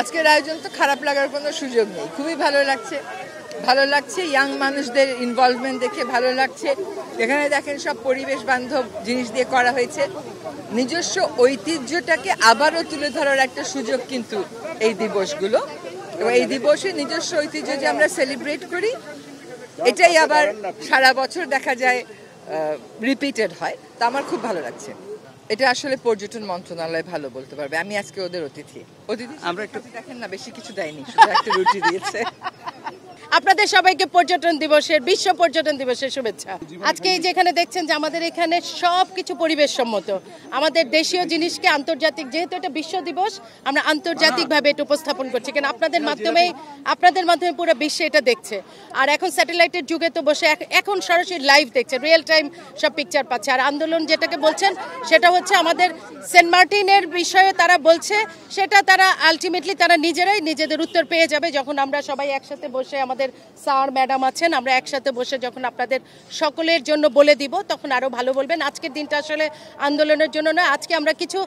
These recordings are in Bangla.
আজকের আয়োজন তো খারাপ লাগার কোনো সুযোগ নেই, খুবই ভালো লাগছে ইয়াং মানুষদের ইনভলভমেন্ট দেখে ভালো লাগছে। এখানে দেখেন সব পরিবেশ বান্ধব জিনিস দিয়ে করা হয়েছে, নিজস্ব ঐতিহ্যটাকে আবারও তুলে ধরার একটা সুযোগ কিন্তু এই দিবসগুলো। এবং এই দিবসে নিজস্ব ঐতিহ্য যে আমরা সেলিব্রেট করি, এটাই আবার সারা বছর দেখা যায় রিপিটেড হয়। তো আমার খুব ভালো লাগছে। এটা আসলে পর্যটন মন্ত্রণালয় ভালো বলতে পারবে, আমি আজকে ওদের অতিথি আমরা একটু দেখেন না, বেশি কিছু দেয়নি, শুধু একটা রুটি দিয়েছে। আপনাদের সবাইকে পর্যটন দিবসের, বিশ্ব পর্যটন দিবসের শুভেচ্ছা। আজকে এই যেখানে দেখছেন যে আমাদের এখানে সব কিছু পরিবেশ সম্মত, আমাদের দেশীয় জিনিসকে আন্তর্জাতিক, যেহেতু এটা বিশ্ব দিবস, আমরা আন্তর্জাতিকভাবে এটা উপস্থাপন করছি, কেন আপনাদের মাধ্যমে পুরো বিশ্বে এটা দেখছে। আর এখন স্যাটেলাইটের যুগে তো বসে এখন সরাসরি লাইভ দেখছে, রিয়েল টাইম সব পিকচার পাচ্ছে। আর আন্দোলন যেটাকে বলছেন সেটা হচ্ছে আমাদের সেন্ট মার্টিনের বিষয়ে তারা বলছে, সেটা তারা আলটিমেটলি তারা নিজেরাই নিজেদের উত্তর পেয়ে যাবে যখন আমরা সবাই একসাথে বসে, আমাদের স্যার ম্যাডাম আছেন, আমরা একসাথে বসে যখন আপনাদের সকলের জন্য বলে দিব, তখন আরো ভালো বলবেন। আজকের দিনটা আসলে আন্দোলনের জন্য না, আজকে আমরা কিছু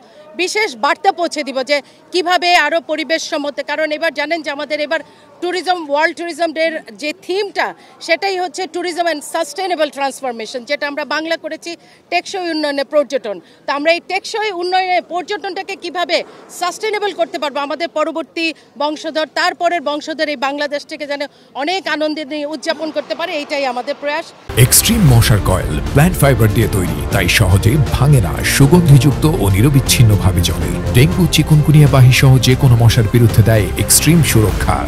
বিশেষ বার্তা পৌঁছে দিব যে কিভাবে আরো পরিবেশ সম্মত। কারণ এবার জানেন যে আমাদের এবার ট্যুরিজম, ওয়ার্ল্ড ট্যুরিজম ডের যে থিমটা, সেটাই হচ্ছে ট্যুরিজম অ্যান্ড সাস্টেনেবল ট্রান্সফরমেশন, যেটা আমরা বাংলা করেছি টেকসই উন্নয়নে পর্যটন। তো আমরা এই টেকসই উন্নয়নে পর্যটনটাকে কিভাবে সাস্টেনেবল করতে পারবো, আমাদের পরবর্তী বংশধর, তারপরের বংশধর এই বাংলাদেশটাকে যেন অনেক আনন্দে নিয়ে উদযাপন করতে পারে, এইটাই আমাদের প্রয়াস। এক্সট্রিম মশার কয়েল প্ল্যান্ট ফাইবার দিয়ে তৈরি, তাই সহজে ভাঙে না, সুগন্ধিযুক্ত ও নিরবিচ্ছিন্নভাবে জ্বলে। ডেঙ্গু, চিকুনগুনিয়া বাহি সহ যে কোনো মশার বিরুদ্ধে দেয় এক্সট্রিম সুরক্ষা।